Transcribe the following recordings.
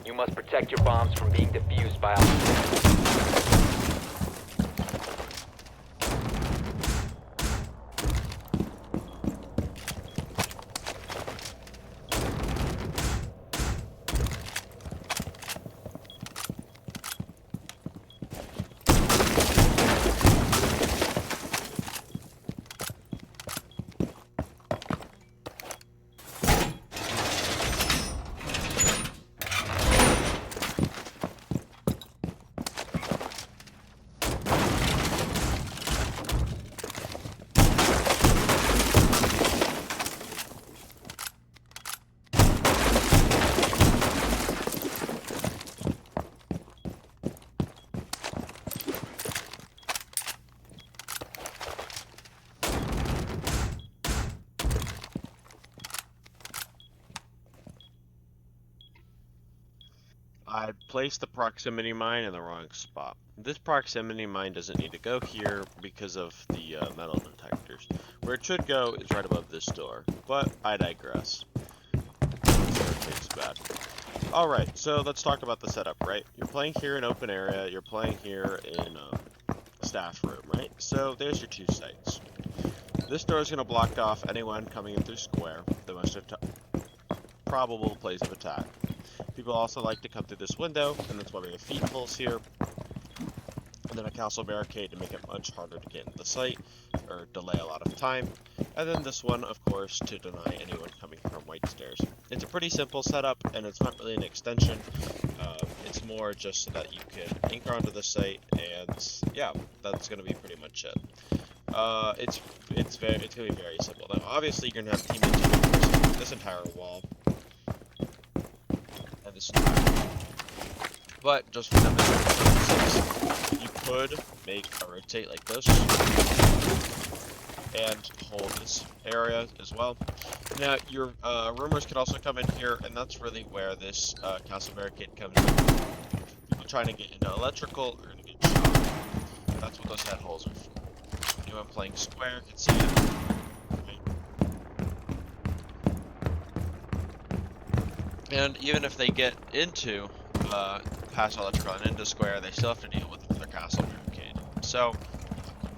You must protect your bombs from being defused by operators. I placed the proximity mine in the wrong spot. This proximity mine doesn't need to go here because of the metal detectors. Where it should go is right above this door, but I digress. It's bad. Alright, so let's talk about the setup, right? You're playing here in open area, you're playing here in staff room, right? So there's your two sites. This door is going to block off anyone coming in through square, the most probable place of attack. People also like to come through this window, and that's why we have feed holes here. And then a castle barricade to make it much harder to get into the site, or delay a lot of time. And then this one, of course, to deny anyone coming from white stairs. It's a pretty simple setup, and it's not really an extension. It's more just so that you can anchor onto the site, and yeah, that's going to be pretty much it. It's going to be very simple. Now, obviously, you're going to have teammates this entire wall. This time. But just for them, you could make a rotate like this and hold this area as well. Now your rumors could also come in here, and that's really where this castle barricade comes in. People trying to get into electrical are going to get shot. That's what those head holes are for. Anyone playing square can see it. And even if they get into past electrical and into square, they still have to deal with their castle barricade. So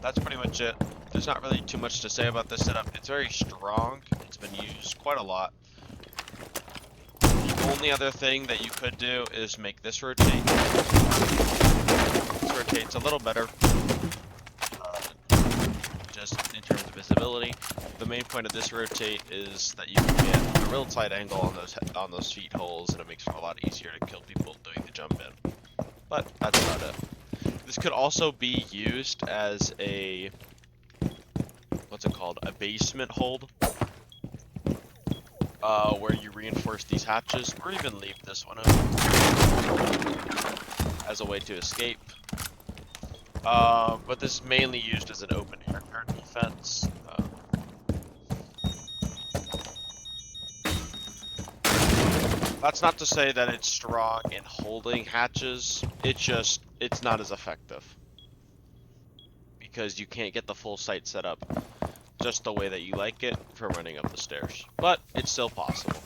that's pretty much it. There's not really too much to say about this setup. It's very strong. It's been used quite a lot. The only other thing that you could do is make this rotate. This rotates a little better, just in terms of visibility. The main point of this rotate is that you can get a real tight angle on those feet holes, and it makes it a lot easier to kill people doing the jump in. But that's about it. This could also be used as a a basement hold, where you reinforce these hatches, or even leave this one open as a way to escape. But this is mainly used as an open air defense. That's not to say that it's strong in holding hatches, it's not as effective. Because you can't get the full site set up just the way that you like it from running up the stairs. But it's still possible.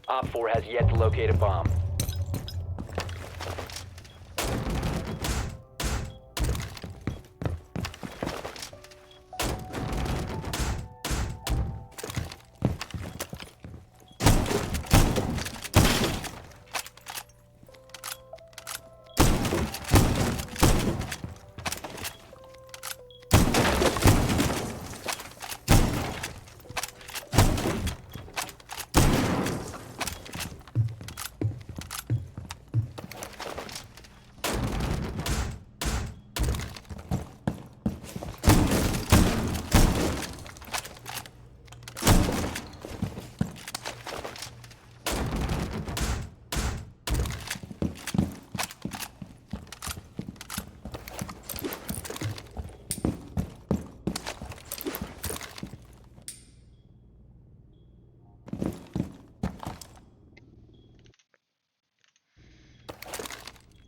Op 4 has yet to locate a bomb.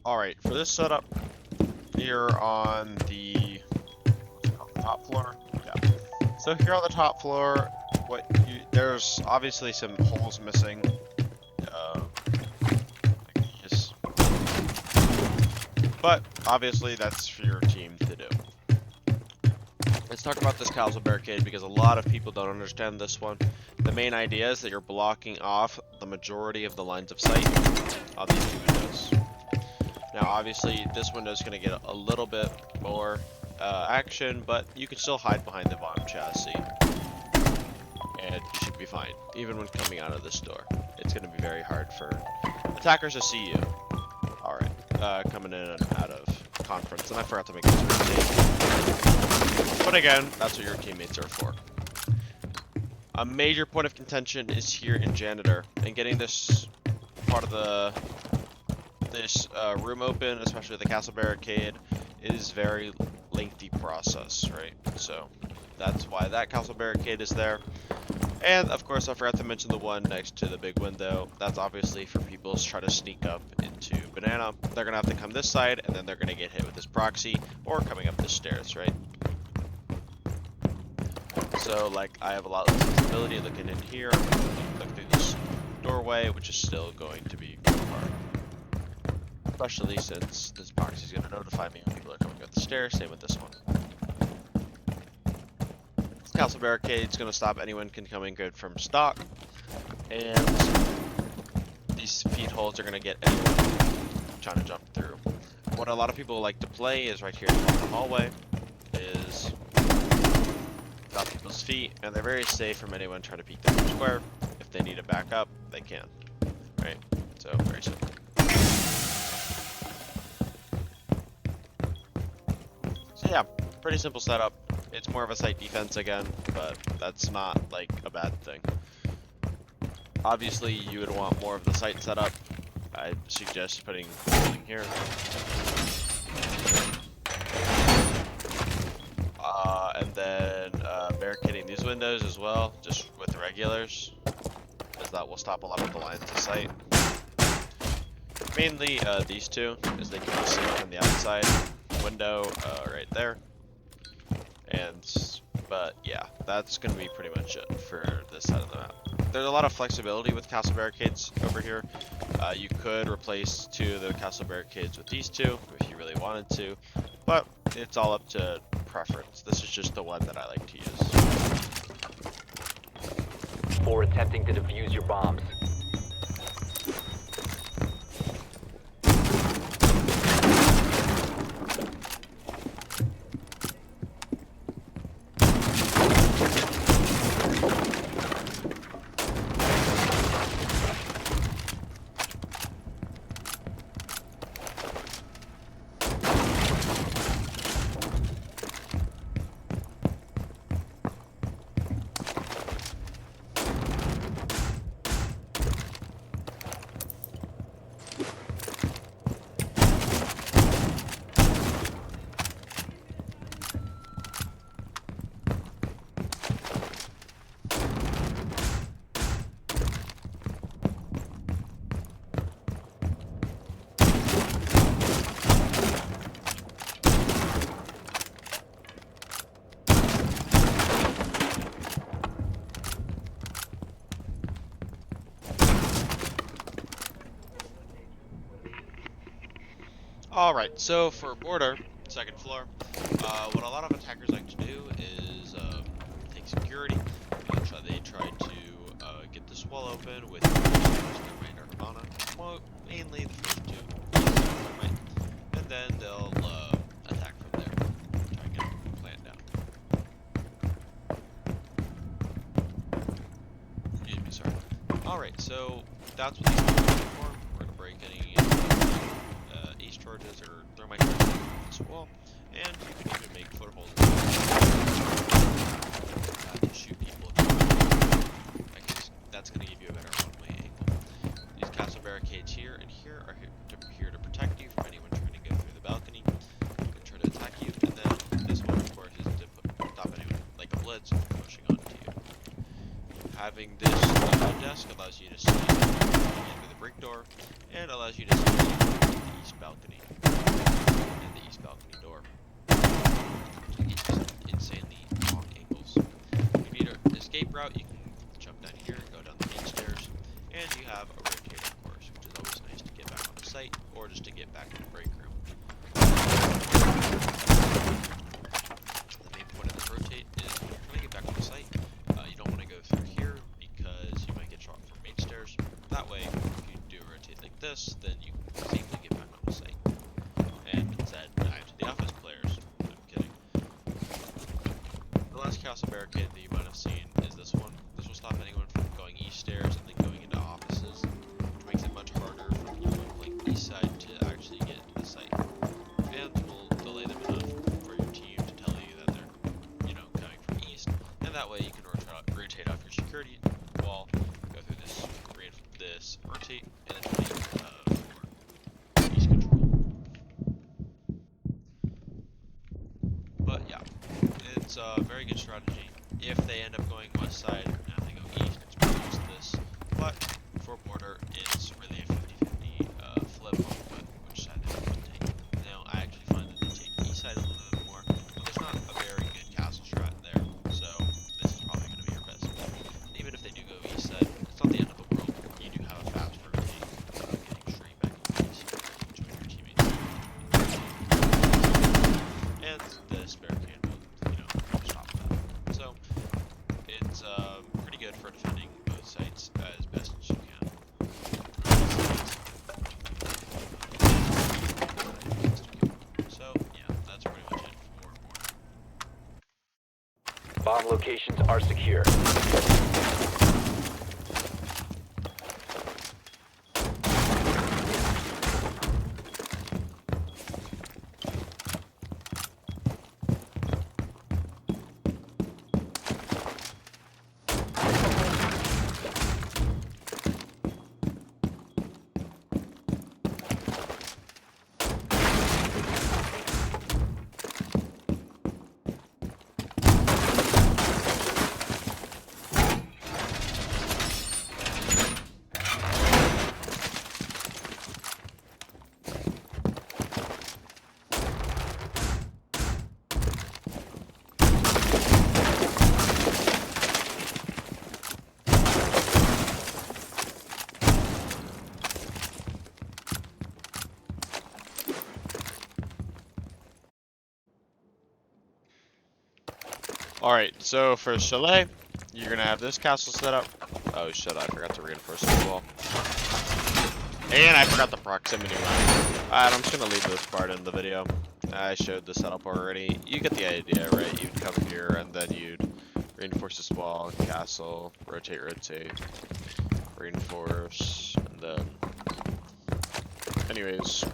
Alright, for this setup, here on the, top floor? Yeah. So here on the top floor, there's obviously some holes missing, like But obviously that's for your team to do. Let's talk about this castle barricade because a lot of people don't understand this one. The main idea is that you're blocking off the majority of the lines of sight on these two windows. Now obviously this window is going to get a little bit more action, but you can still hide behind the bomb chassis. And you should be fine, even when coming out of this door. It's going to be very hard for attackers to see you. Alright, coming in and out of conference, and I forgot to make this routine. But again, that's what your teammates are for. A major point of contention is here in janitor, and getting this part of this room open, especially the castle barricade, is very lengthy process, right? So that's why that castle barricade is there. And of course, I forgot to mention the one next to the big window. That's obviously for people to try to sneak up into banana. They're gonna have to come this side, and then they're gonna get hit with this proxy or coming up the stairs, right? So like I have a lot of flexibility looking in here, look through this doorway, which is still going to be hard. Especially since this proxy is going to notify me when people are coming up the stairs, same with this one. This castle barricade is going to stop anyone can come in good from stock, and these feed holes are going to get anyone trying to jump through. What a lot of people like to play is right here in the hallway, is stop people's feet, and they're very safe from anyone trying to peek them from square. If they need to back up, they can. Right? So, very simple. So yeah, pretty simple setup. It's more of a site defense again, but that's not like a bad thing. Obviously, you would want more of the site setup. I suggest putting something here. And then barricading these windows as well, just with the regulars, as that will stop a lot of the lines of sight. Mainly these two, as they can be seen from the outside window right there. But yeah, that's going to be pretty much it for this side of the map. There's a lot of flexibility with castle barricades over here. You could replace two of the castle barricades with these two if you really wanted to, but it's all up to preference. This is just the one that I like to use. For attempting to defuse your bombs. Alright, so for border, second floor, what a lot of attackers like to do is take security. They try to get this wall open with Thermite or Armory. Well, mainly the first two, Thermite, and then they'll attack from there. Try and get the plan down. Excuse me, sorry. Alright, so that's what these are for. We're going to break any ace charges or thermite charges on this wall, and you can even make footholds to shoot people. That's going to give you a better one-way angle. These castle barricades here and here are here to protect you from anyone trying to go through the balcony and try to attack you, and then this one, of course, is to stop anyone like a blitz from pushing onto you. Having this desk allows you to see into the brick door and allows you to see the east balcony and the east balcony door. It's just insanely long angles. If you need an escape route, you can jump down here, go down the main stairs, and you have a rotating course, which is always nice to get back on the site or just to get back to the break room. this, then you can safely get back on the site. And said hi to the office players. I'm kidding. The last castle barricade that you might have seen is this one. This will stop anyone from going east stairs and then going into offices, which makes it much harder for people playing east side to actually get into the site. And will delay them enough for your team to tell you that they're, you know, coming from east, and that way you can rotate off your security wall, go through this rotate, and then take for east control. But yeah, it's a very good strategy. If they end up going west side and they go east, it's pretty close to this. But for border, it's really a 50-50 flip on which side they want to take. Now, I actually find that they take east side a little bit more, but there's not a very good castle strat there, so this is probably going to be your best bet. And even if they do go east side, it's not the end of the world. You do have a fast rotate, getting straight back into east to join your teammates. And this barricade will, you know, stop that. So it's pretty good for defending both sites as best as you can. So yeah, that's pretty much it for border. Bomb locations are secure. Alright, so for CHALET, you're gonna have this castle set up. Oh shit, I forgot to reinforce the wall. And I forgot the proximity line. Alright, I'm just gonna leave this part in the video. I showed the setup already. You get the idea, right? You'd come here and then you'd reinforce this wall, castle, rotate, reinforce, and then... Anyways,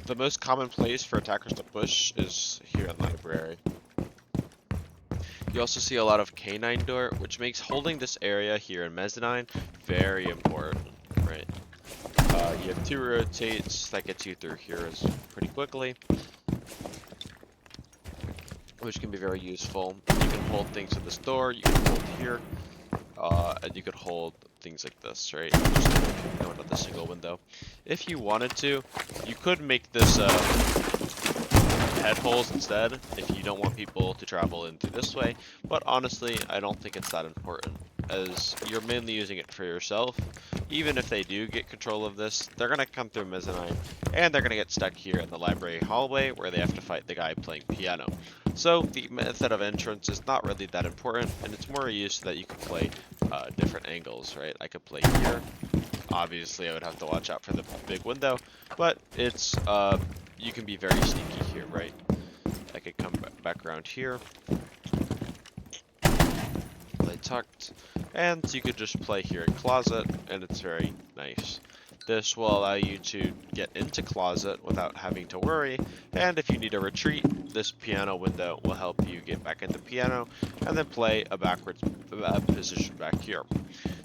the most common place for attackers to push is here in library. You also see a lot of K9 door, which makes holding this area here in mezzanine very important, right? You have 2 rotates that gets you through here pretty quickly, which can be very useful. You can hold things in this door, you can hold here, and you could hold things like this, right? Just go into the single window. If you wanted to, you could make this head holes instead if you don't want people to travel in through this way, but honestly I don't think it's that important, as you're mainly using it for yourself. Even if they do get control of this, they're gonna come through mezzanine and they're gonna get stuck here in the library hallway where they have to fight the guy playing piano. So the method of entrance is not really that important, and it's more used so that you can play different angles, right? I could play here. Obviously I would have to watch out for the big window, but it's you can be very sneaky here, right? I could come back around here, play tucked, and you could just play here in closet, and it's very nice. This will allow you to get into closet without having to worry, and if you need a retreat, this piano window will help you get back into piano, and then play a backwards position back here.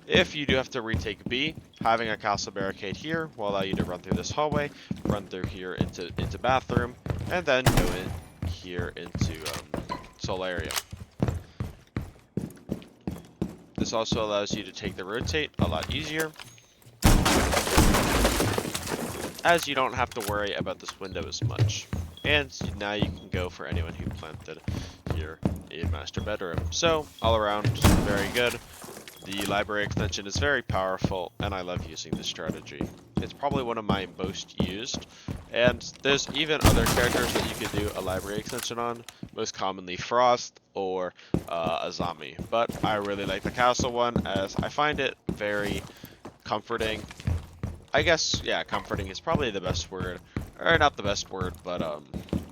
If you do have to retake B, having a castle barricade here will allow you to run through this hallway, run through here into bathroom, and then go in here into Solarium. This also allows you to take the rotate a lot easier, as you don't have to worry about this window as much. And now you can go for anyone who planted here in master bedroom. So all around, very good. The library extension is very powerful, and I love using this strategy. It's probably one of my most used, and there's even other characters that you can do a library extension on, most commonly Frost or Azami. But I really like the castle one, as I find it very comforting. I guess, yeah, comforting is probably the best word. Or not the best word, but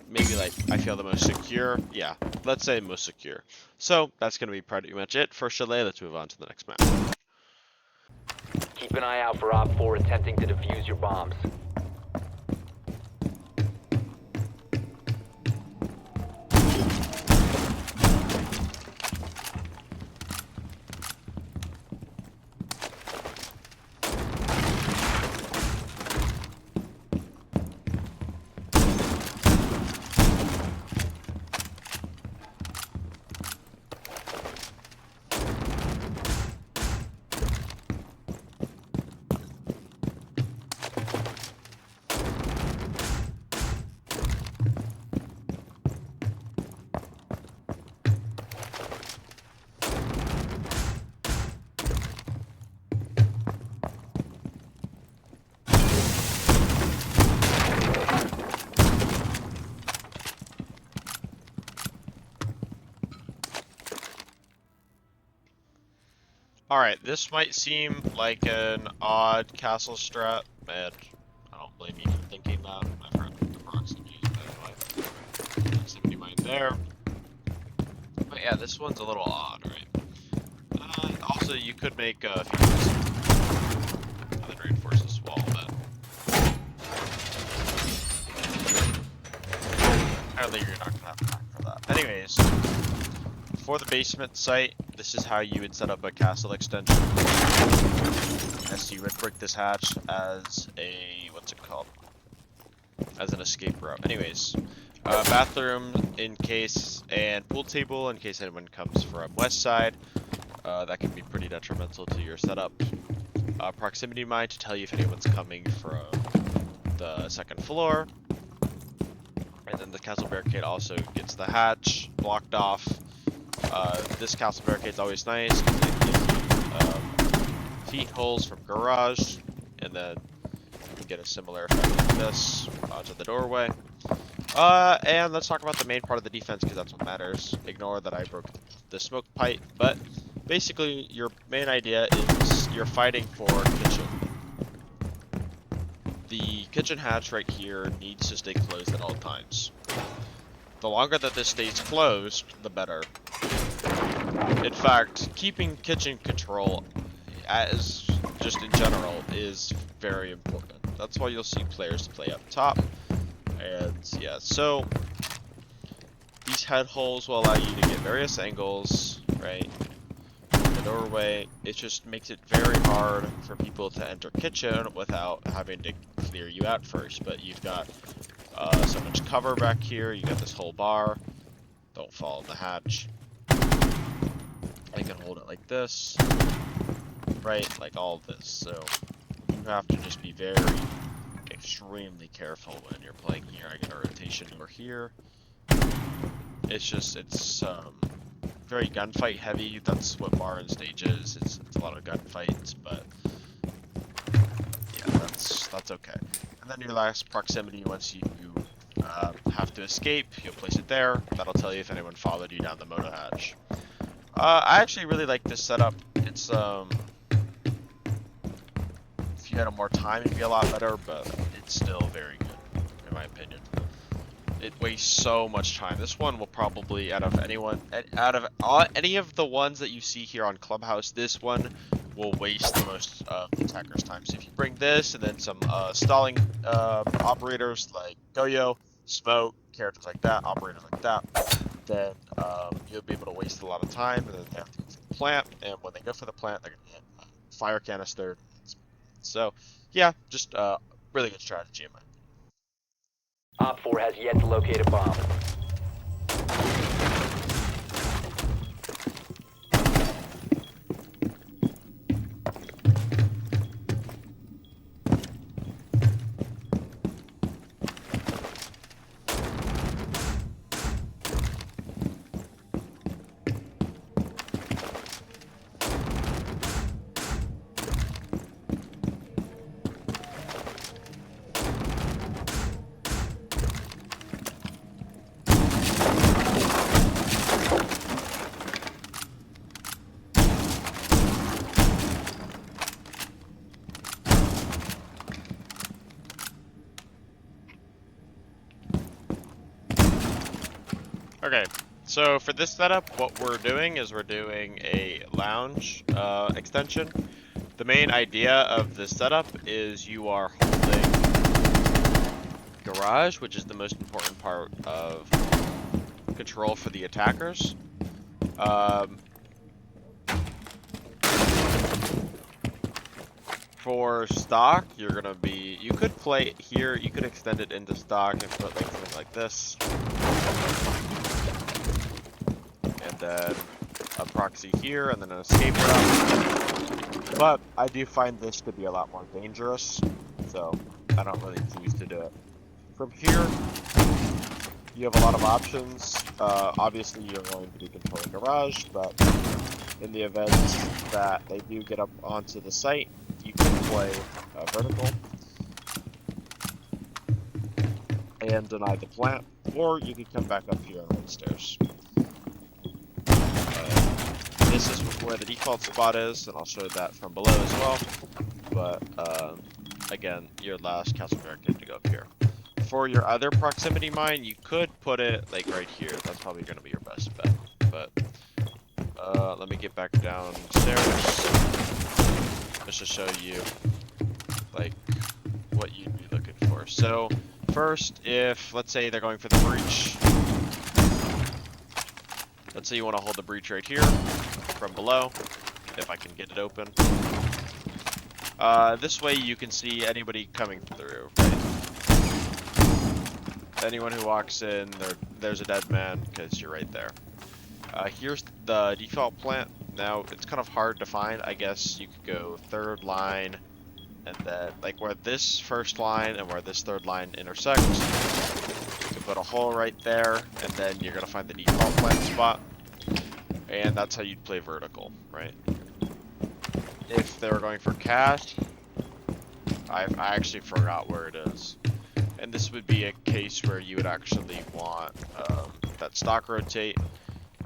maybe like I feel the most secure. Yeah, let's say most secure. So that's going to be pretty much it for Chalet. Let's move on to the next map. Keep an eye out for Op 4 attempting to defuse your bombs. Alright, this might seem like an odd castle strat, and I don't blame you for thinking that. I've heard the proximity is bad, proximity mine there. But yeah, this one's a little odd, right? Also, you could make a few and then reinforce this wall, but I don't think you're not gonna have time for that. Anyways, for the basement site, this is how you would set up a castle extension. As you would break this hatch as a, what's it called? As an escape route. Anyways, bathroom in case, and pool table in case anyone comes from west side. That can be pretty detrimental to your setup. Proximity mine to tell you if anyone's coming from the second floor. And then the castle barricade also gets the hatch blocked off. This castle barricade is always nice. It gives you feet holes from garage, and then you can get a similar effect like this to the doorway. And let's talk about the main part of the defense because that's what matters. Ignore that I broke the smoke pipe, but basically your main idea is you're fighting for kitchen. The kitchen hatch right here needs to stay closed at all times. The longer that this stays closed, the better. In fact, keeping kitchen control as just in general is very important. That's why you'll see players play up top. And yeah, so these head holes will allow you to get various angles, right? The doorway, it just makes it very hard for people to enter kitchen without having to clear you out first. But you've got so much cover back here, you got this whole bar. Don't fall in the hatch. I can hold it like this, right? Like all of this. So you have to just be very extremely careful when you're playing here. I get a rotation over here. It's just, it's very gunfight heavy. That's what bar and stage is. It's a lot of gunfights, but yeah, that's okay. And then your last proximity, once you have to escape, you'll place it there. That'll tell you if anyone followed you down the moto hatch. I actually really like this setup. It's if you had more time, it'd be a lot better, but it's still very good, in my opinion. It wastes so much time. This one will probably, out of any of the ones that you see here on Clubhouse, this one will waste the most of the attacker's time. So if you bring this and then some stalling operators like Goyo, Smoke, characters like that, operators like that, then you'll be able to waste a lot of time, and then they have to go for the plant, and when they go for the plant, they're going to hit a fire canister. So, yeah, just really good strategy in my opinion. Op 4 has yet to locate a bomb. Okay, so for this setup, what we're doing is we're doing a lounge extension. The main idea of this setup is you are holding garage, which is the most important part of control for the attackers. For stock, you're gonna be, you could play it here, you could extend it into stock and put like something like this. And then a proxy here, and then an escape route. But I do find this to be a lot more dangerous, so I don't really choose to do it. From here, you have a lot of options. Obviously, you're going to be controlling garage, but in the event that they do get up onto the site, you can play vertical and deny the plant, or you can come back up here and raise stairs. This is where the default spot is, and I'll show that from below as well. But again, your last castle barricade to go up here. For your other proximity mine, you could put it like right here. That's probably going to be your best bet. But let me get back downstairs just to show you like what you'd be looking for. So first, if let's say they're going for the breach, let's say you want to hold the breach right here from below, if I can get it open. This way you can see anybody coming through, right? Anyone who walks in, there's a dead man because you're right there. Here's the default plant. Now, it's kind of hard to find. I guess you could go third line, and then, like where this first line and where this third line intersect, you can put a hole right there, and then you're going to find the default plant spot. And that's how you'd play vertical, right? If they were going for cash, I actually forgot where it is. And this would be a case where you would actually want that stock rotate.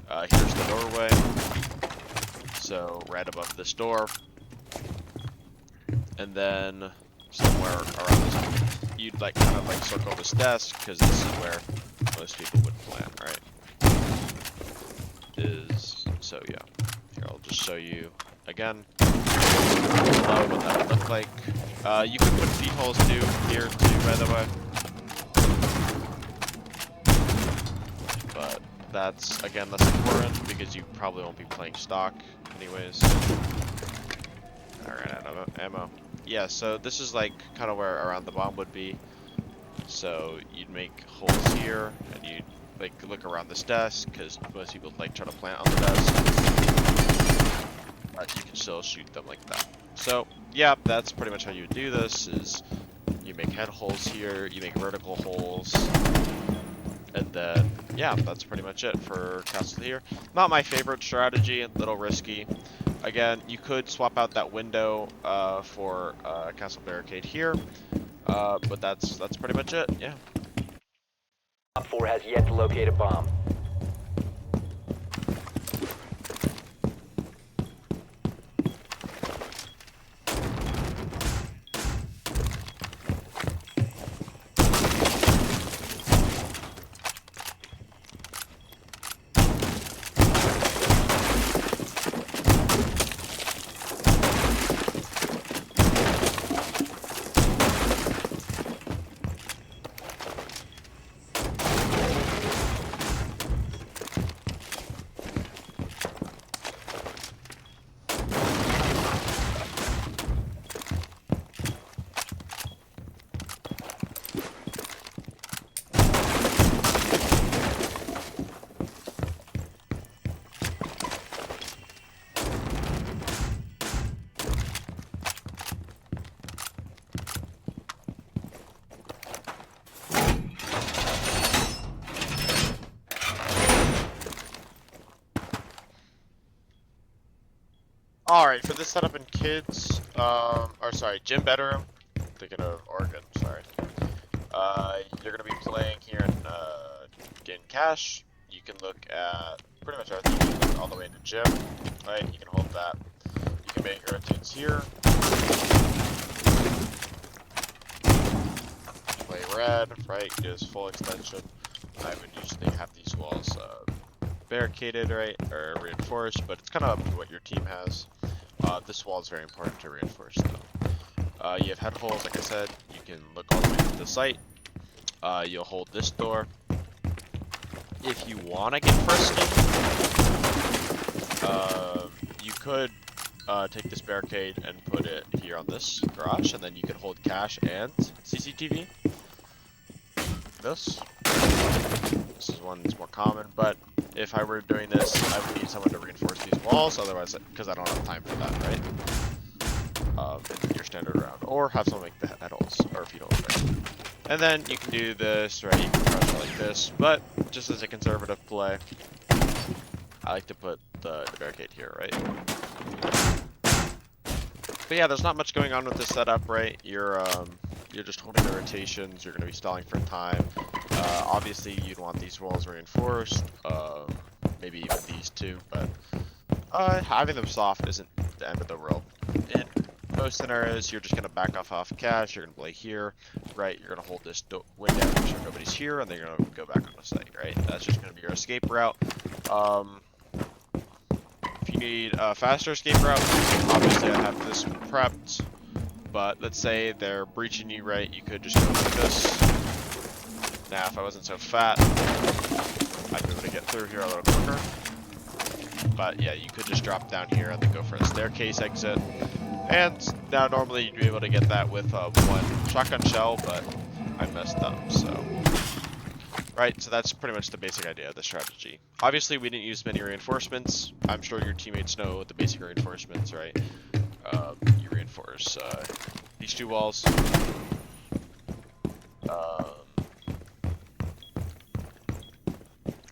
Here's the doorway. So right above this door. And then somewhere around this, you'd like kind of like circle this desk, because this is where most people would plant, right? So yeah. Here, I'll just show you again what that would look like. You could put feet holes too here too, by the way. But that's again less important because you probably won't be playing stock anyways. Alright, out of ammo. Yeah, so this is like kind of where around the bomb would be. So you'd make holes here, and you'd like look around this desk because most people like try to plant on the desk. But you can still shoot them like that. So yeah, that's pretty much how you would do this. Is you make head holes here, you make vertical holes, and then yeah, that's pretty much it for castle here. Not my favorite strategy, a little risky. Again, you could swap out that window for castle barricade here, but that's pretty much it. Yeah. Op 4 has yet to locate a bomb. Alright, for this setup in kids, or sorry, gym bedroom, thinking of Oregon, sorry. You're going to be playing here in cash. You can look at pretty much everything all the way into gym, right? You can hold that. You can make rotates here. Play red, right? Gives full extension. I would usually have these walls barricaded, right, or reinforced, but it's kind of up to what your team has. This wall is very important to reinforce, though. You have head holes, like I said. You can look all the way to the site. You'll hold this door. If you want to get frisky, you could take this barricade and put it here on this garage, and then you can hold cash and CCTV. This is one that's more common, but if I were doing this, I would need someone to reinforce these walls, otherwise, because I don't have time for that, right? In your standard round, or have someone make the head holes, or if you don't, right? And then you can do this, right? You can crush it like this, but just as a conservative play, I like to put the barricade here, right? But yeah, there's not much going on with this setup, right? You're just holding the rotations. You're going to be stalling for time. Obviously, you'd want these walls reinforced. Maybe even these two, but having them soft isn't the end of the world. In most scenarios, you're just going to back off cash. You're going to play here, right? You're going to hold this window, make sure nobody's here, and then you're going to go back on the site, right? That's just going to be your escape route. If you need a faster escape route, obviously I have this prepped. But let's say they're breaching you, right? You could just go like this. Now, if I wasn't so fat, I'd be able to get through here a little quicker. But yeah, you could just drop down here and then go for a staircase exit. And now normally you'd be able to get that with one shotgun shell, but I messed up, so. Right, so that's pretty much the basic idea of the strategy. Obviously, we didn't use many reinforcements. I'm sure your teammates know the basic reinforcements, right? You reinforce these two walls.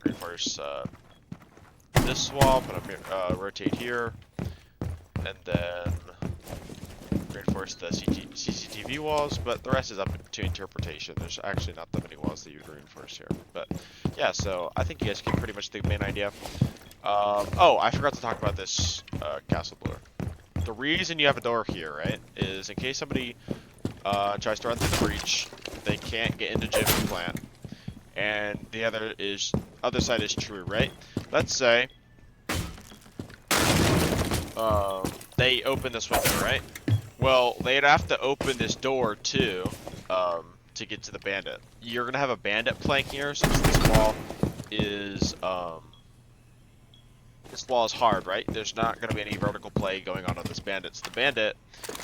Reinforce this wall, but rotate here, and then reinforce the CCTV walls, but the rest is up to interpretation. There's actually not that many walls that you'd reinforce here. But yeah, so I think you guys get pretty much the main idea. Oh, I forgot to talk about this castle door. The reason you have a door here, right, is in case somebody tries to run through the breach, they can't get into gym and plant. And the other side is true, right? Let's say they open this window, right? Well, they'd have to open this door too to get to the bandit. You're gonna have a bandit playing here since this wall is hard, right? There's not gonna be any vertical play going on this bandit. So the bandit,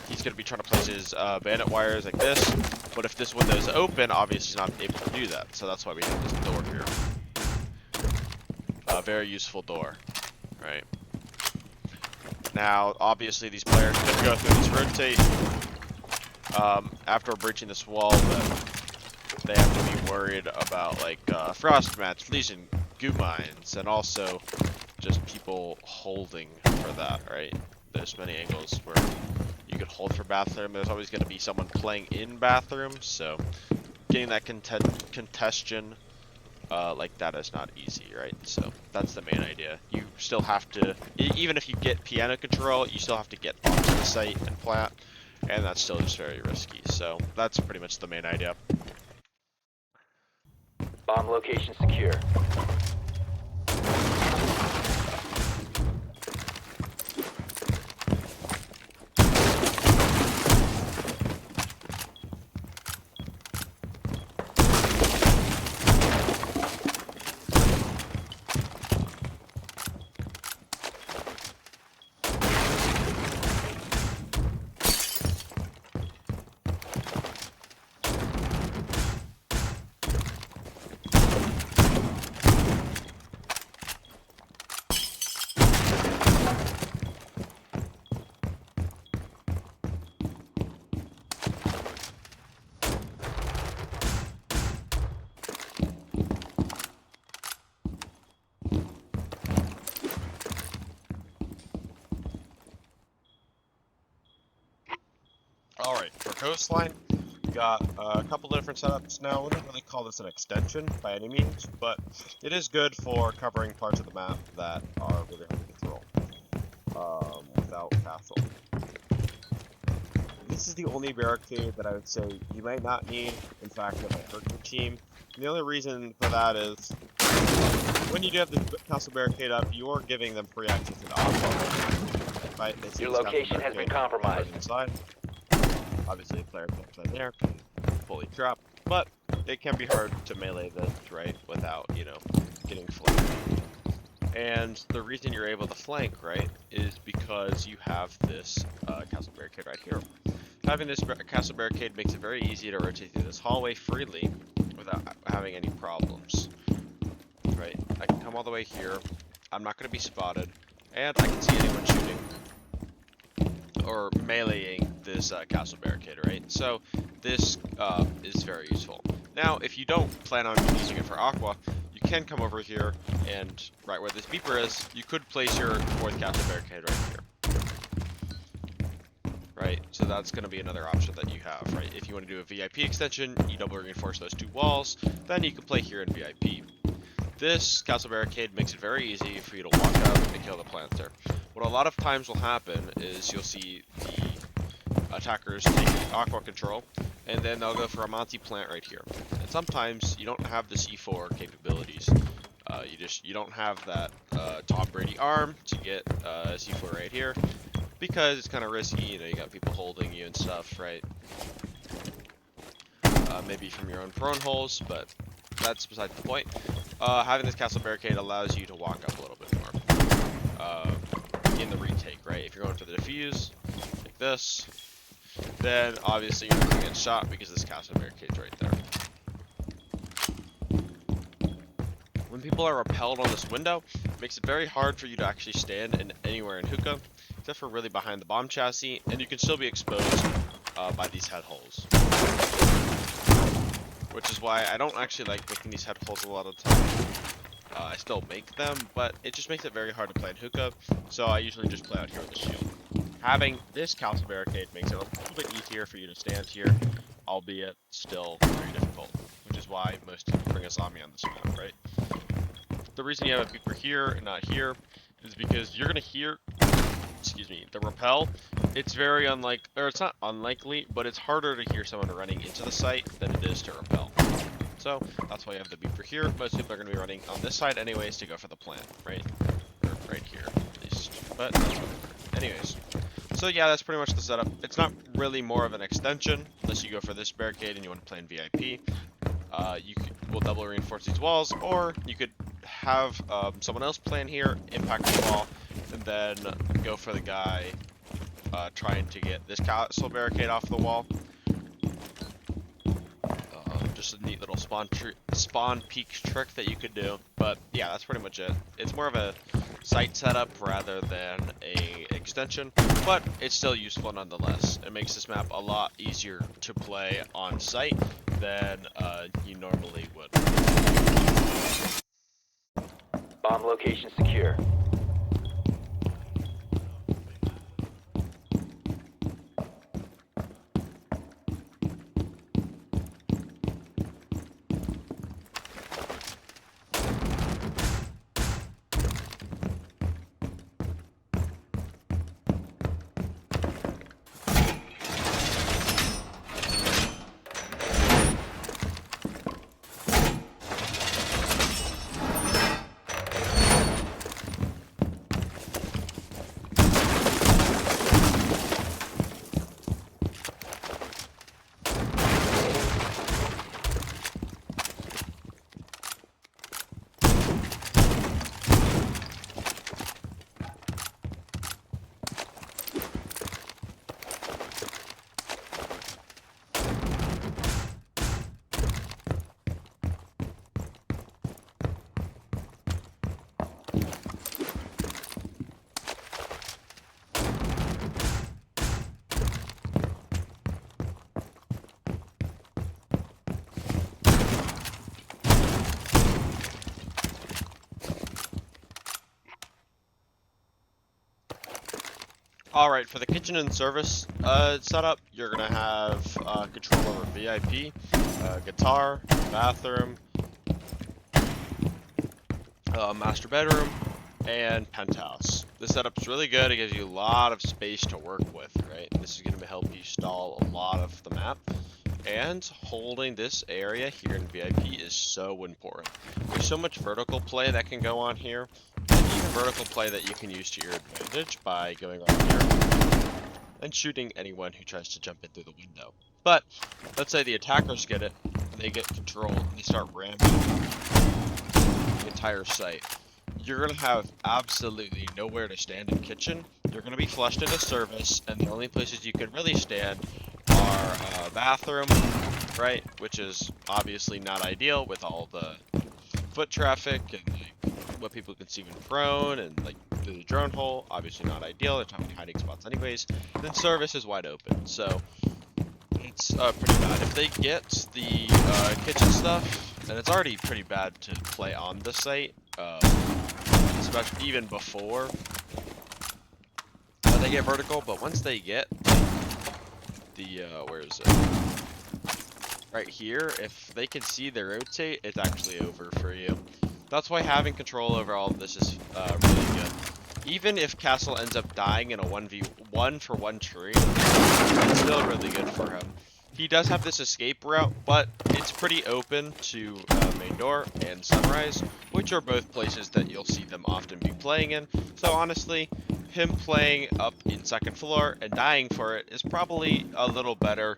he's gonna be trying to place his bandit wires like this. But if this window is open, obviously he's not able to do that. So that's why we have this door here. A very useful door, right? Now, obviously, these players could go through this rotate. After breaching this wall, they have to be worried about like frost mats, legion, goo mines, and also just people holding for that, right? There's many angles where you could hold for bathroom. There's always going to be someone playing in bathroom, so getting that congestion like that is not easy, right? So that's the main idea. You still have to, even if you get piano control, you still have to get onto the site and plant, and that's still just very risky. So that's pretty much the main idea. Bomb location secure. Alright, for Coastline, we got a couple different setups now. We wouldn't really call this an extension by any means, but it is good for covering parts of the map that are really hard to control without castle. These this is the only barricade that I would say you might not need. In fact, it might hurt your team. And the only reason for that is when you do have the castle barricade up, you're giving them free access to the aqua. Right? They see Your this castle location has been barricade compromised. inside. Obviously, the player picks right there can fully trap, but it can be hard to melee this, right, without, you know, getting flanked. And the reason you're able to flank, right, is because you have this castle barricade right here. Having this castle barricade makes it very easy to rotate through this hallway freely without having any problems. Right, I can come all the way here, I'm not going to be spotted, and I can see anyone shooting or meleeing this castle barricade, right? So this is very useful. Now, if you don't plan on using it for aqua, you can come over here and right where this beeper is, you could place your fourth castle barricade right here. Right, so that's going to be another option that you have, right? If you want to do a VIP extension, you double reinforce those two walls, then you can play here in VIP. This castle barricade makes it very easy for you to walk up and kill the planter. What a lot of times will happen is you'll see the attackers take aqua control, and then they'll go for a Monty plant right here. And sometimes you don't have the C4 capabilities. You don't have that Tom Brady arm to get C4 right here because it's kind of risky. You know, you got people holding you and stuff, right? Maybe from your own prone holes, but that's besides the point. Having this castle barricade allows you to walk up a little bit more in the retake, right? If you're going for the defuse, like this, then obviously you're not going to get shot because this castle barricade's right there. When people are repelled on this window, it makes it very hard for you to actually stand anywhere in Hookah, except for really behind the bomb chassis, and you can still be exposed by these head holes. Which is why I don't actually like making these head holes a lot of the time. I still make them, but it just makes it very hard to play in Hookah, so I usually just play out here with the shield. Having this castle barricade makes it a little bit easier for you to stand here, albeit still very difficult, which is why most people bring a zombie on this map, right? The reason you have a beeper here and not here is because you're going to hear, the rappel. It's very unlikely, or it's not unlikely, but it's harder to hear someone running into the site than it is to rappel. So that's why you have the beeper here. Most people are going to be running on this side anyways to go for the plant, right? Or right here, at least. But that's whatever. Anyways. So yeah, that's pretty much the setup. It's not really more of an extension, unless you go for this barricade and you want to play in VIP. We'll double reinforce these walls, or you could have someone else plan here, impact the wall, and then go for the guy trying to get this castle barricade off the wall. Just a neat little spawn peek trick that you could do. But yeah, that's pretty much it. It's more of a site setup rather than a extension, but it's still useful nonetheless. It makes this map a lot easier to play on site than you normally would. Bomb location secure. Alright, for the kitchen and service setup, you're going to have control over VIP, guitar, bathroom, master bedroom, and penthouse. the setup's really good. It gives you a lot of space to work with, right? This is going to help you stall a lot of the map. And holding this area here in VIP is so important. There's so much vertical play that can go on here, and even vertical play that you can use to your advantage by going on here and shooting anyone who tries to jump in through the window. But let's say the attackers get it, and they get control, and they start ramming the entire site. You're going to have absolutely nowhere to stand in kitchen. You're going to be flushed into service, and the only places you can really stand are bathroom, right? Which is obviously not ideal with all the foot traffic and like what people can see when prone and like through the drone hole. Obviously not ideal. There's not many hiding spots anyways. Then service is wide open, so it's pretty bad. If they get the kitchen stuff, and it's already pretty bad to play on the site, especially even before they get vertical. But once they get the where is it? Right here, if they can see their rotate, it's actually over for you. That's why having control over all of this is really good. Even if Castle ends up dying in a 1v1 for one tree, it's still really good for him. He does have this escape route, but it's pretty open to main door and sunrise, which are both places that you'll see them often be playing in. So honestly, him playing up in second floor and dying for it is probably a little better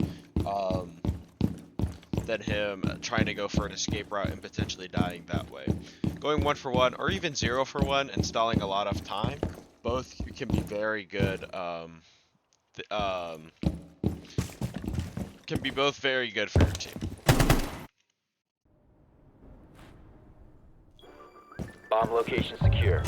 than him trying to go for an escape route and potentially dying that way. Going 1 for 1 or even 0 for 1 and stalling a lot of time, both can be very good. Can be both very good for your team. Bomb location secure.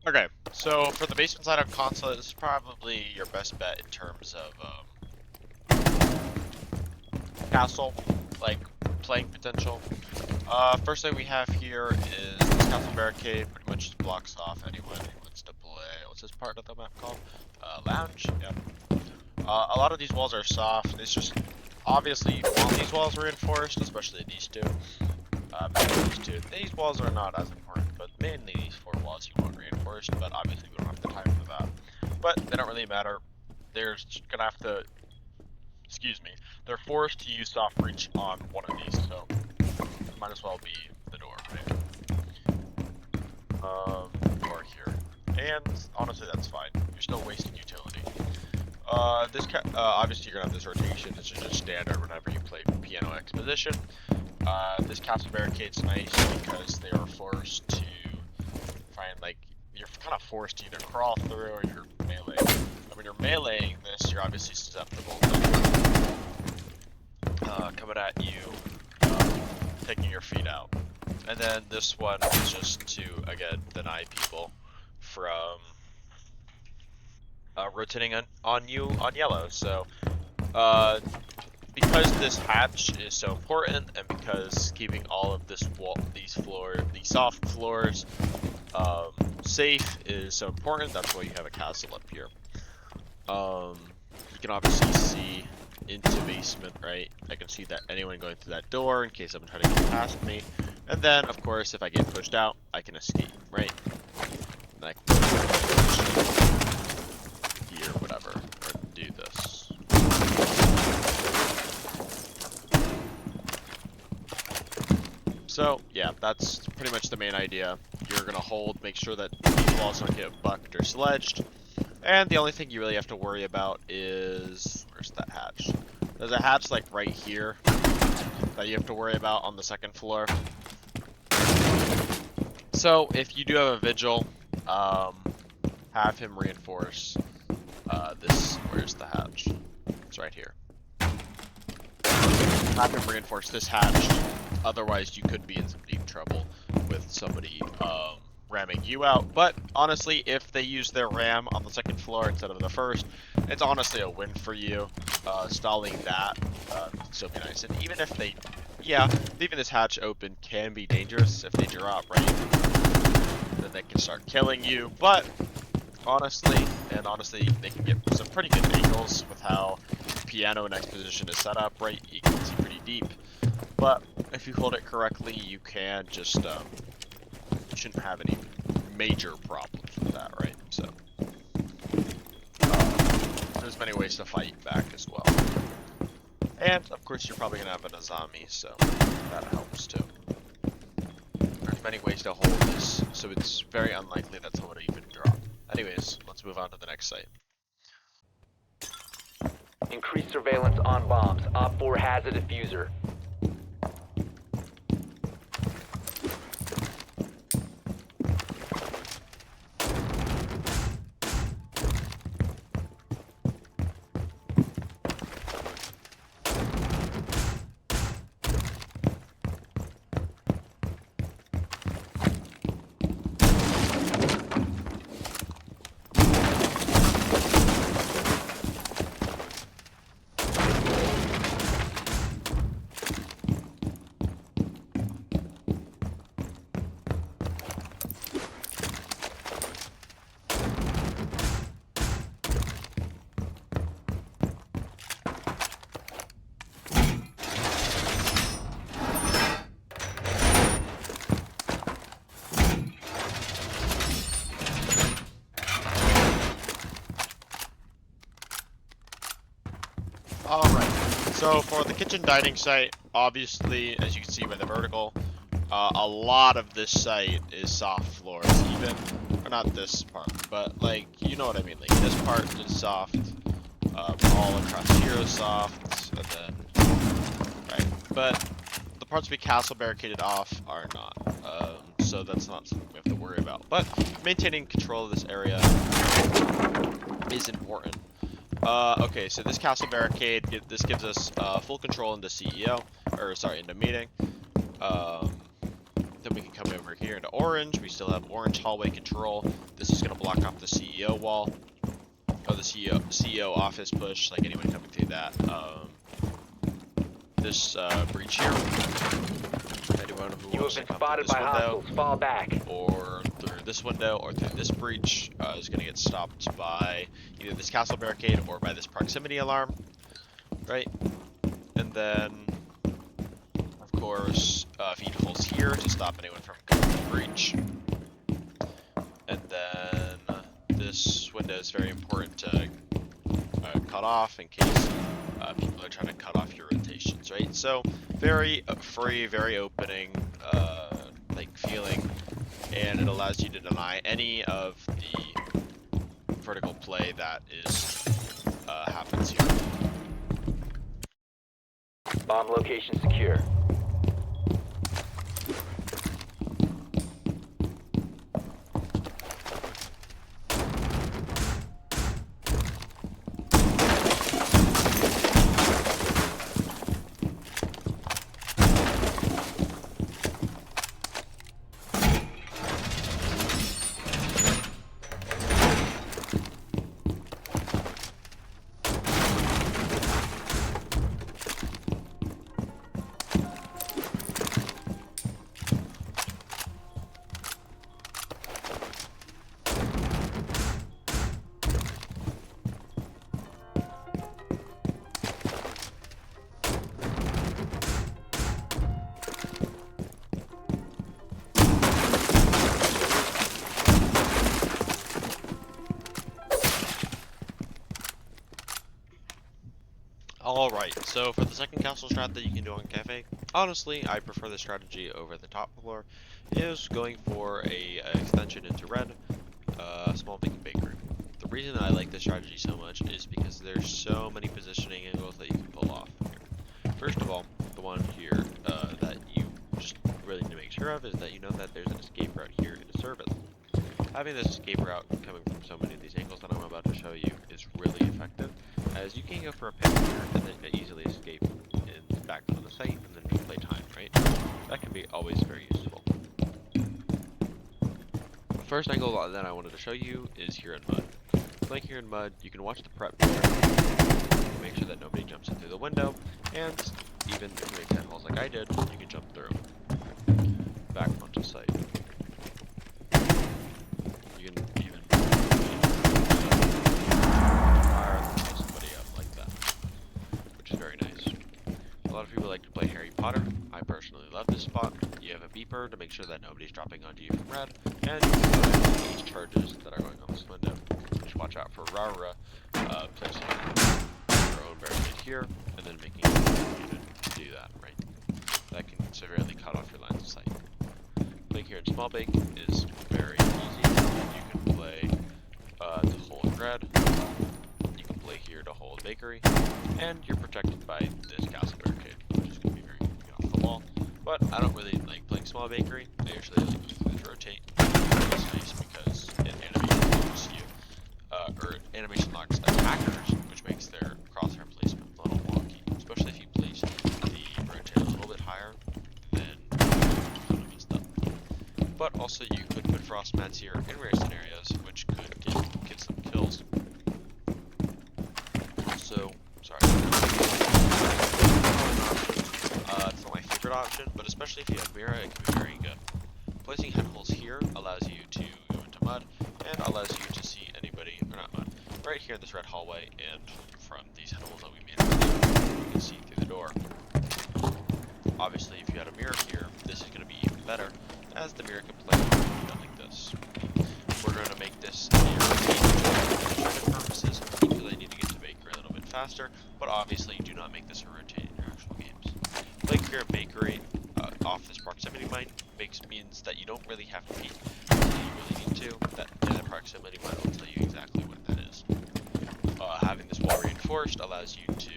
Okay, so for the basement side of Consulate, this is probably your best bet in terms of castle, like playing potential. First thing we have here is this castle barricade. Pretty much just blocks off anyone who wants to play. What's this part of the map called? Lounge. Yeah. A lot of these walls are soft. It's just obviously you want these walls reinforced, especially these two. These walls are not as important, but mainly these 4 walls you want reinforced, but obviously we don't have the time for that. But they don't really matter. They're gonna have to, excuse me, they're forced to use soft breach on one of these, so might as well be the door, right? Door here. And honestly, that's fine. You're still wasting utility. Obviously you're gonna have this rotation. This is just standard whenever you play piano exposition. This castle barricade's nice because they are forced to find, like, you're kind of forced to either crawl through or you're melee. And when you're meleeing this, you're obviously susceptible to coming at you, taking your feet out. And then this one is just to, again, deny people from rotating on you on yellow. So, because this hatch is so important, and because keeping all of this these soft floors safe is so important, that's why you have a castle up here. You can obviously see into basement, right? I can see that anyone going through that door in case someone trying to get past me. And then, of course, if I get pushed out, I can escape, right? And I can here, whatever, or do this. So, yeah, that's pretty much the main idea. You're gonna hold, make sure that these walls don't get bucked or sledged. And the only thing you really have to worry about is, where's that hatch? There's a hatch like right here that you have to worry about on the second floor. So if you do have a vigil, have him reinforce this. Where's the hatch? It's right here. Have him reinforce this hatch. Otherwise, you could be in some deep trouble with somebody ramming you out. But honestly, if they use their ram on the second floor instead of the first, it's honestly a win for you. Stalling that would still be nice. And even if they, leaving this hatch open can be dangerous if they drop, right? Then they can start killing you. But honestly, they can get some pretty good angles with how piano and exposition is set up, right? You can see pretty deep. But if you hold it correctly, you can just, you shouldn't have any major problems with that, right? So, there's many ways to fight back as well. And, of course, you're probably going to have an Azami, so that helps too. There's many ways to hold this, so it's very unlikely that someone will even drop. Anyways, let's move on to the next site. Increased surveillance on bombs. Op 4 has a diffuser. Alright, so for the kitchen dining site, obviously, as you can see by the vertical, a lot of this site is soft floors, even, or not this part, but like, you know what I mean, like this part is soft, all across here is soft, and then, right, but the parts we castle barricaded off are not, so that's not something we have to worry about, but maintaining control of this area is important. Okay, so this castle barricade, this gives us full control into CEO, or sorry, into meeting. Then we can come over here into orange. We still have orange hallway control. This is going to block off the CEO wall, or the CEO office push, like anyone coming through that. This breach here, anyone who You wants have to been come spotted through this by window, hostiles. Fall back. or through this window, or through this breach, is going to get stopped by either this castle barricade or by this proximity alarm, right? And then, of course, feed holes here to stop anyone from coming to the breach. And then this window is very important to cut off in case people are trying to cut off your rotations, right? So very free, very opening, like feeling, and it allows you to deny any of the vertical play that is happens here. Bomb location secure. Alright, so for the second castle strat that you can do on Cafe, honestly, I prefer the strategy over the top floor, is going for a extension into red, small vacant bakery. The reason I like this strategy so much is because there's so many positioning angles that you can pull off. Having this escape route coming from so many of these angles that I'm about to show you is really effective, as you can go for a pin here and then easily escape and back to the site and then replay time, right? That can be always very useful. The first angle that I wanted to show you is here in mud. Playing here in mud, you can watch the prep make sure that nobody jumps in through the window, and even if you make 10 holes like I did, you can jump through. Back onto site. You can even fire somebody up like that, which is very nice. A lot of people like to play Harry Potter. I personally love this spot. You have a beeper to make sure that nobody's dropping onto you from red, and you have these charges that are going on this window. Just watch out for Rara placing your own barricade here, and then making sure you do that, right? That can severely cut off your lines of sight. Playing here in small bake is very easy. You can play to hold red, you can play here to hold bakery, and you're protected by this castle barricade, which is going to be very good off the wall. But I don't really like playing small bakery. I usually like to rotate. It's nice because it animation locks you, or animation locks attackers, which makes their crosshair placement a little wonky, especially if you place the rotate a little bit higher, then kind of messed up. But also you could put frost mats here in rare scenarios, which could get some kills. So, sorry. It's not my favorite option, but especially if you have mirror, it can be very good. Placing head holes here allows you to go into mud, and allows you to see anybody, or not mud, right here in this red hallway, and from these head holes that we made, you can see through the door. Obviously, if you had a mirror here, this is going to be even better, as the mirror can play like this. We're going to make this a rotate for purposes, because I need to get to bakery a little bit faster, but obviously do not make this a rotate in your actual games. Playing here at bakery, off this proximity mine, means that you don't really have to peek until you really need to. That proximity mine will tell you exactly what that is. Having this wall reinforced allows you to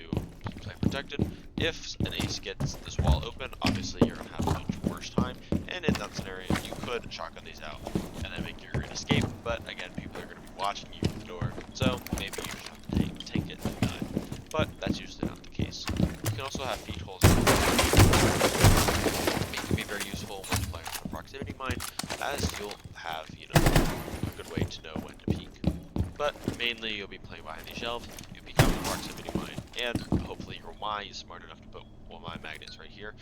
play protected. If an ace gets this wall open, obviously you're going to have a much worse time, and in that scenario you could shotgun these out and then make your great escape, but again, people are going to be watching you at the door, so maybe you just have to take it and die. But that's usually not the case. You can also have feet holes. It can be very useful when playing with a proximity mine, as you'll have, a good way to know when to peek. But mainly you'll be playing behind these shelves, you'll be coming to proximity mine, and hopefully your Y is smart enough to put one of my magnets right here,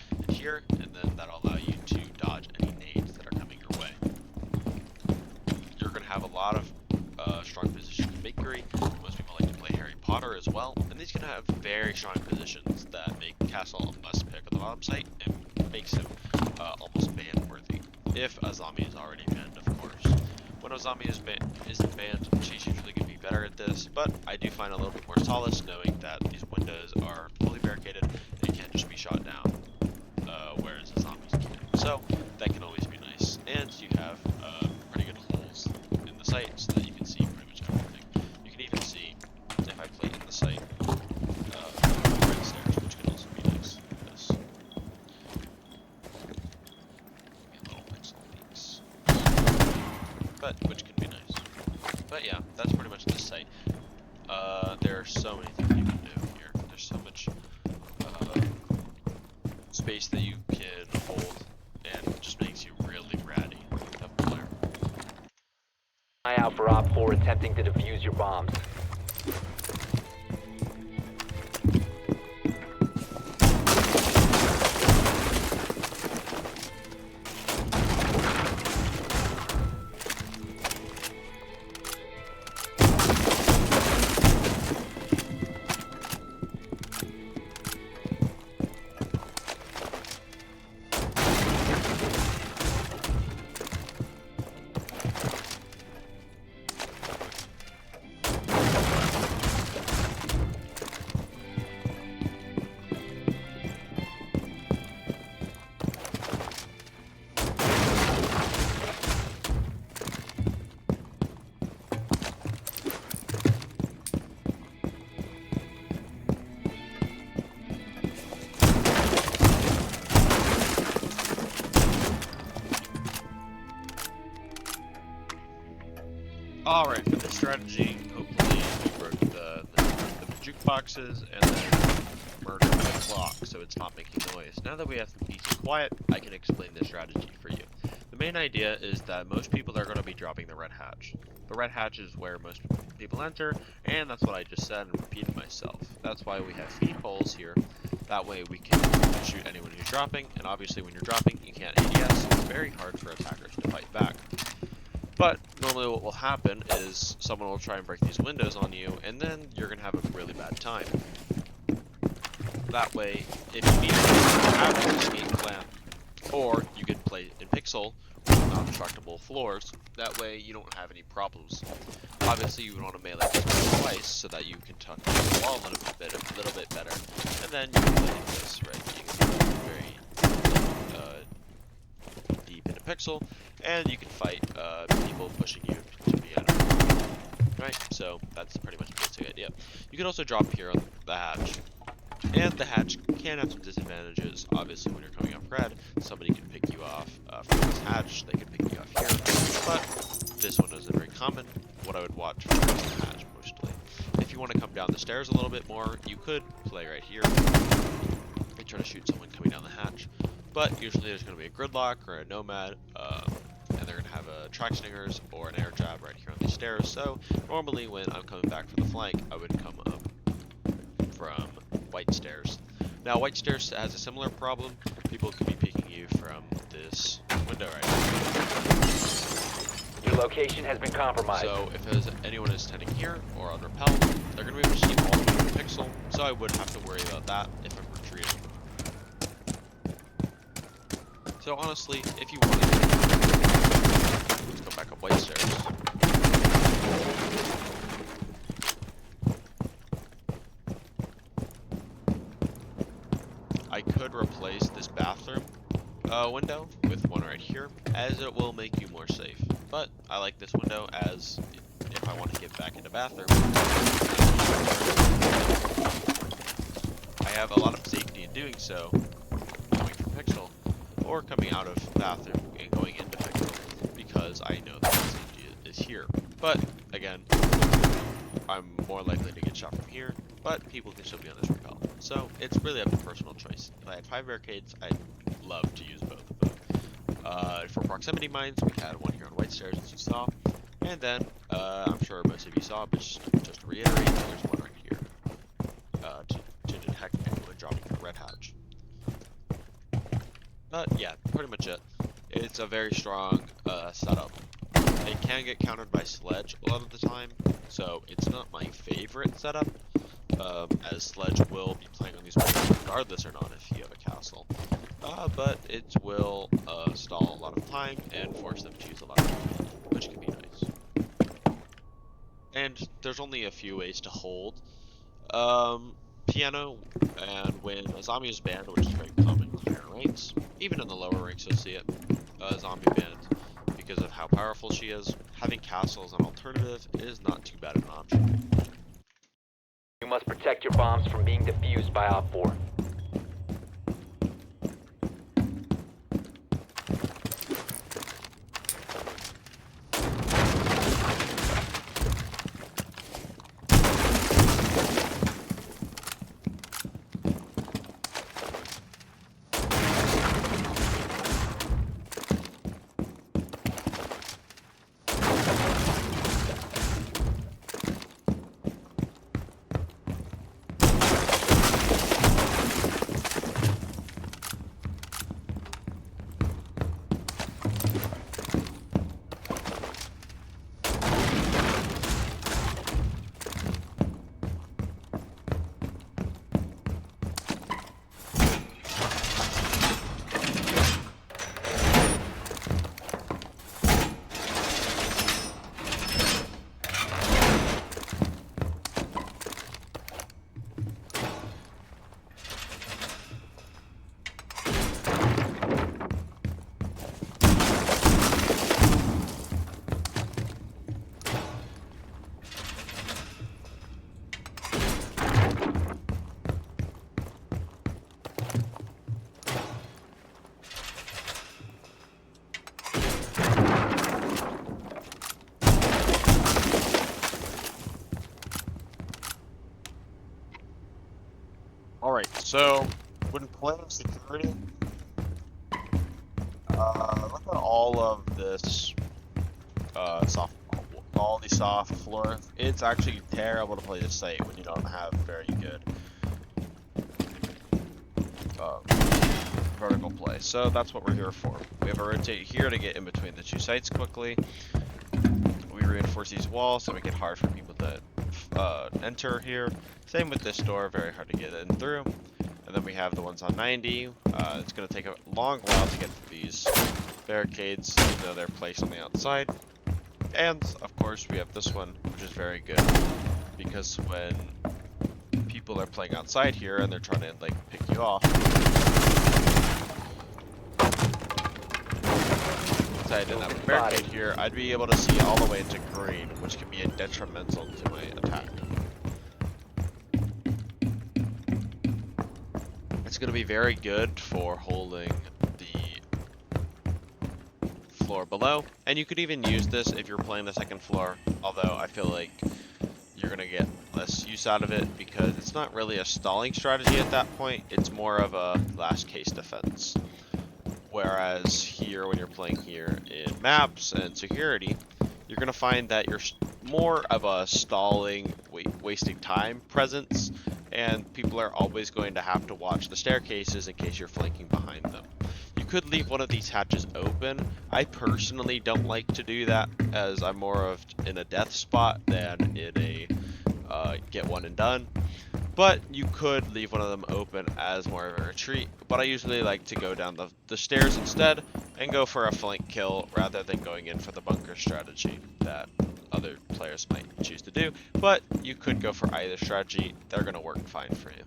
and then that'll allow you to dodge any nades that are coming your way. You're going to have a lot of strong positions in bakery. Most people like to play Harry Potter as well, and these can have very strong positions that make Castle a must pick on the bottom site, and makes him almost ban worthy. If a zombie is already banned, of course. When a zombie isn't banned, she's usually going to be better at this, but I do find a little bit more solace knowing that these windows are fully barricaded and can't just be shot down, whereas the zombies can. So that can always be nice, and you have pretty good holes in the site so that you can see pretty much everything. You can even see if I play in the site over the stairs, which can also be nice. This. Little pixel peaks, but which can be nice. But yeah, that's pretty much this site. There are so many things you can do here. There's so much space that you can hold, and it just makes you really ratty of a player. Eye out for Op 4 attempting to defuse your bombs. Alright, for this strategy, hopefully we broke the jukeboxes and then murdered the clock so it's not making noise. Now that we have some peace and quiet, I can explain this strategy for you. The main idea is that most people are going to be dropping the red hatch. The red hatch is where most people enter, and that's what I just said and repeated myself. That's why we have feed holes here. That way we can shoot anyone who's dropping, and obviously when you're dropping, you can't ADS, so it's very hard for attackers to fight back. But normally what will happen is someone will try and break these windows on you, and then you're going to have a really bad time. That way, if you need to have an escape plan, or you could play in pixel with non-destructible floors, that way you don't have any problems. Obviously you would want to melee this twice so that you can tuck the wall a little bit better, and then you can play this, right? You can be very deep into pixel, and you can fight people pushing you to the enemy. Right, so that's pretty much the basic idea. You can also drop here on the hatch, and the hatch can have some disadvantages. Obviously, when you're coming off red, somebody can pick you off from this hatch, they can pick you off here, but this one isn't very common. What I would watch for is the hatch mostly. If you want to come down the stairs a little bit more, you could play right here and try to shoot someone coming down the hatch. But usually there's going to be a gridlock or a nomad, and they're going to have a track stingers or an air jab right here on these stairs. So normally when I'm coming back from the flank, I would come up from white stairs. Now white stairs has a similar problem. People could be peeking you from this window right here. Your location has been compromised. So if anyone is standing here or on rappel, they're going to be able to see all the way to the pixel. So I wouldn't have to worry about that if I'm retreating. So honestly, if you wanted to, let's go back up white stairs. I could replace this bathroom window with one right here, as it will make you more safe. But I like this window as if I want to get back into bathroom, I have a lot of safety in doing so, going from pixel, or coming out of bathroom and going into pixel, because I know that safety is here. But again, I'm more likely to get shot from here, but people can still be on this rappel. So it's really up to personal choice. If I had 5 barricades, I'd love to use both of them. For proximity mines, we had one here on white stairs, as you saw, and then I'm sure most of you saw, but just to reiterate, there's one right here to detect anyone dropping from the red hatch. But yeah, pretty much it. It's a very strong setup. It can get countered by sledge a lot of the time, so it's not my favorite setup, as sledge will be playing on these windows regardless or not if you have a castle. But it will stall a lot of time and force them to use a lot of time, which can be nice. And there's only a few ways to hold piano, and when a zombie is banned, which is very common in higher ranks, even in the lower ranks you'll see it, zombie banned because of how powerful she is. Having castle as an alternative is not too bad of an option. You must protect your bombs from being defused by Op 4. So, when playing security, look at all of this all the soft floor. It's actually terrible to play this site when you don't have very good vertical play. So that's what we're here for. We have a rotate here to get in between the two sites quickly. We reinforce these walls to make it hard for people to enter here. Same with this door, very hard to get in through. And then we have the ones on 90. It's going to take a long while to get to these barricades, even though they're placed on the outside. And of course we have this one, which is very good, because when people are playing outside here and they're trying to like pick you off, if I didn't have a barricade here, I'd be able to see all the way into green, which can be detrimental to my attack. It's going to be very good for holding floor below, and you could even use this if you're playing the second floor, although I feel like you're gonna get less use out of it because it's not really a stalling strategy at that point, it's more of a last case defense. Whereas here, when you're playing here in maps and security, you're gonna find that you're more of a stalling, wasting time presence, and people are always going to have to watch the staircases in case you're flanking behind them. You could leave one of these hatches open. I personally don't like to do that, as I'm more of in a death spot than in a get one and done. But you could leave one of them open as more of a retreat. But I usually like to go down the stairs instead and go for a flank kill rather than going in for the bunker strategy that other players might choose to do. But you could go for either strategy. They're going to work fine for you.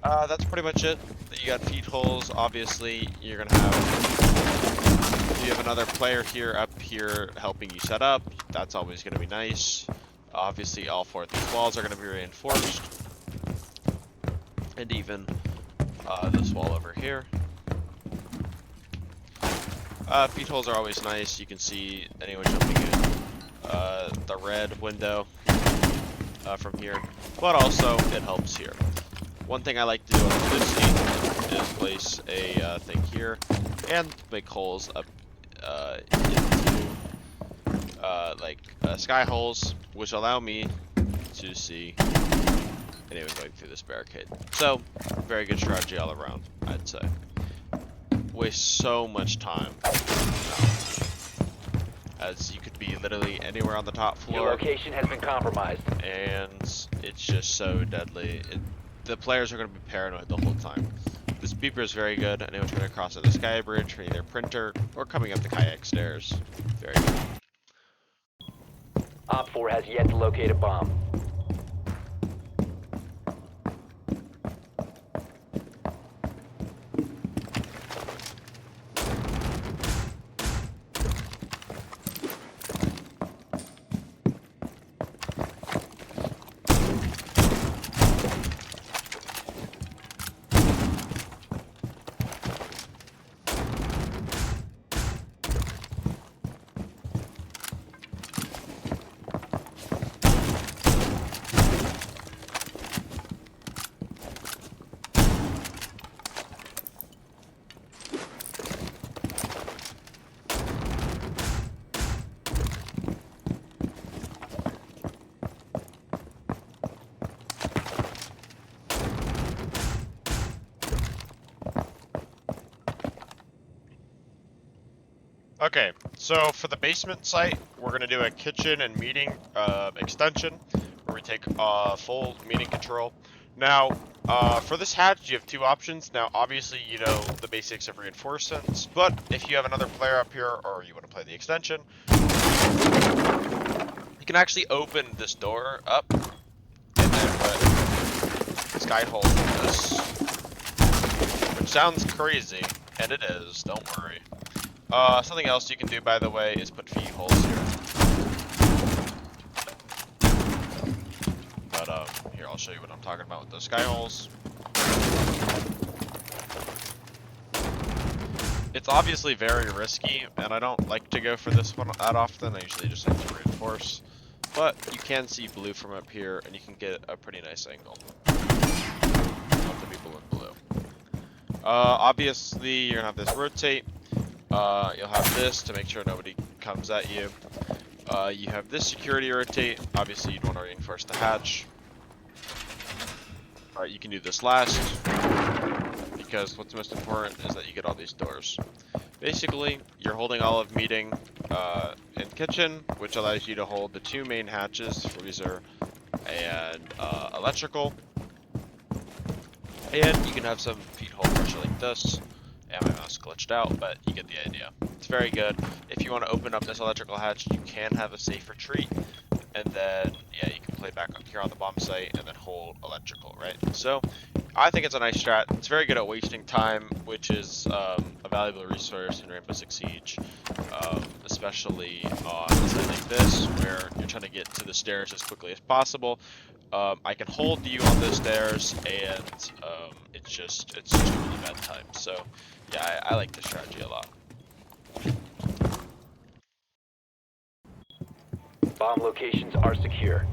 That's pretty much it. You got feed holes. Obviously, you're gonna have. You have another player here up here helping you set up. That's always gonna be nice. Obviously, all four of these walls are gonna be reinforced, and even this wall over here. Feed holes are always nice. You can see anyone jumping in. The red window from here, but also it helps here. One thing I like to do on this scene is place a thing here and make holes up into like sky holes, which allow me to see anyone going through this barricade. So, very good strategy all around, I'd say. Waste so much time, as you could be literally anywhere on the top floor. Your location has been compromised, and it's just so deadly. The players are going to be paranoid the whole time. This beeper is very good. Anyone trying to cross at the sky bridge for either printer or coming up the kayak stairs. Very good. Op 4 has yet to locate a bomb. Okay, so for the basement site, we're going to do a kitchen and meeting extension, where we take full meeting control. Now, for this hatch, you have two options. Now, obviously, you know the basics of reinforcements, but if you have another player up here, or you want to play the extension, you can actually open this door up, and then put sky hole in this, which sounds crazy, and it is, don't worry. Something else you can do, by the way, is put feed holes here. But, here, I'll show you what I'm talking about with the sky holes. It's obviously very risky, and I don't like to go for this one that often. I usually just like to reinforce. But you can see blue from up here, and you can get a pretty nice angle. people in blue. Obviously, you're gonna have this rotate. You'll have this to make sure nobody comes at you. You have this security rotate. Obviously, you'd want to reinforce the hatch. Alright, you can do this last, because what's most important is that you get all these doors. Basically, you're holding all of meeting and kitchen, which allows you to hold the 2 main hatches, freezer and electrical. And you can have some feet hold pressure like this. And my mouse glitched out, but you get the idea. It's very good. If you want to open up this electrical hatch, you can have a safe retreat. And then, yeah, you can play back up here on the bomb site and then hold electrical, right? So, I think it's a nice strat. It's very good at wasting time, which is a valuable resource in Rainbow Six Siege. Especially on something like this, where you're trying to get to the stairs as quickly as possible. I can hold you on the stairs, and it's just a really bad time. So, yeah, I like this strategy a lot. Bomb locations are secure.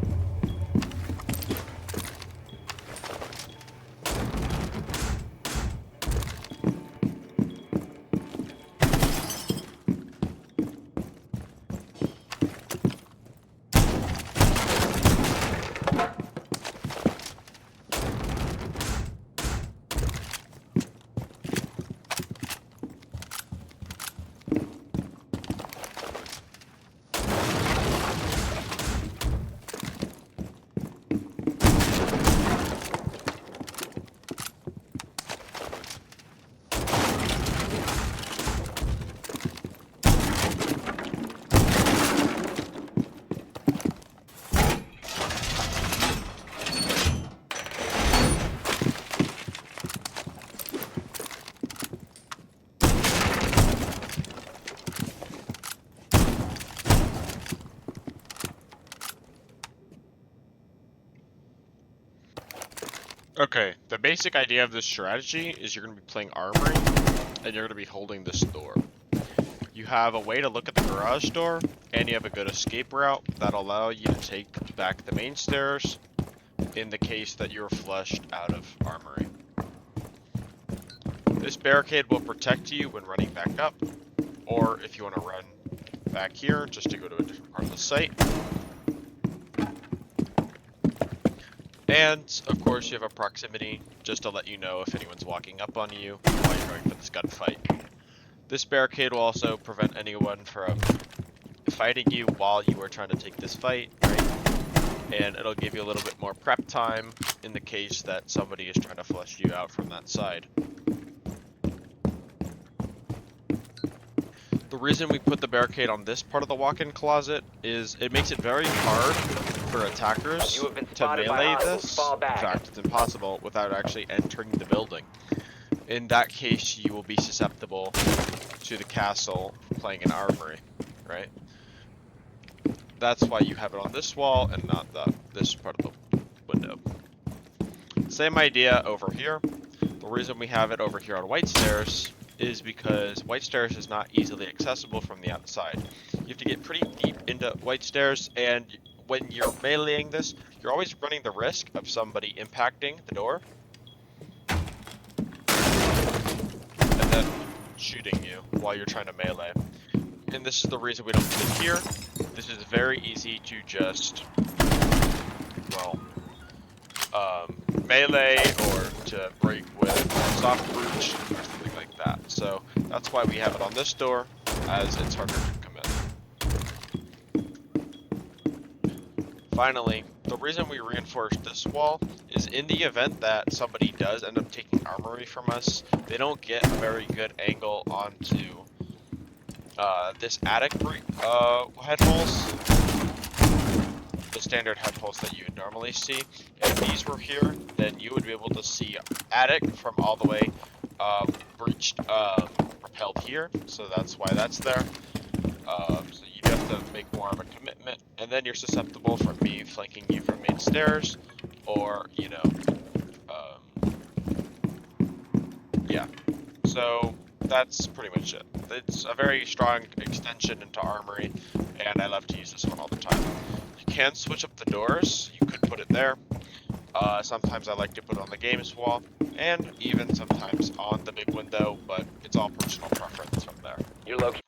Okay, the basic idea of this strategy is you're going to be playing Armory, and you're going to be holding this door. You have a way to look at the garage door, and you have a good escape route that'll allow you to take back the main stairs in the case that you're flushed out of Armory. This barricade will protect you when running back up, or if you want to run back here just to go to a different part of the site. And, of course, you have a proximity, just to let you know if anyone's walking up on you while you're going for this gunfight. This barricade will also prevent anyone from fighting you while you are trying to take this fight, right? And it'll give you a little bit more prep time in the case that somebody is trying to flush you out from that side. The reason we put the barricade on this part of the walk-in closet is it makes it very hard for attackers You have been to spotted by melee hostiles. this. Fall In back. fact, it's impossible without actually entering the building. In that case, you will be susceptible to the castle playing an armory, right? That's why you have it on this wall and not this part of the window. Same idea over here. The reason we have it over here on White Stairs is because White Stairs is not easily accessible from the outside. You have to get pretty deep into White Stairs, and when you're meleeing this, you're always running the risk of somebody impacting the door and then shooting you while you're trying to melee. And this is the reason we don't put it here. This is very easy to just, well, melee or to break with soft breach or something like that. So that's why we have it on this door, as it's harder to come in. Finally, the reason we reinforced this wall is in the event that somebody does end up taking Armory from us, they don't get a very good angle onto this attic head holes, the standard head holes that you would normally see. If these were here, then you would be able to see attic from all the way breached, repelled here, so that's why that's there. So you have to make more of a commitment, and then you're susceptible from me flanking you from main stairs, or, you know, yeah. So that's pretty much it. It's a very strong extension into Armory, and I love to use this one all the time. You can switch up the doors. You could put it there. Sometimes I like to put it on the games wall, and even sometimes on the big window, but it's all personal preference from there. Your location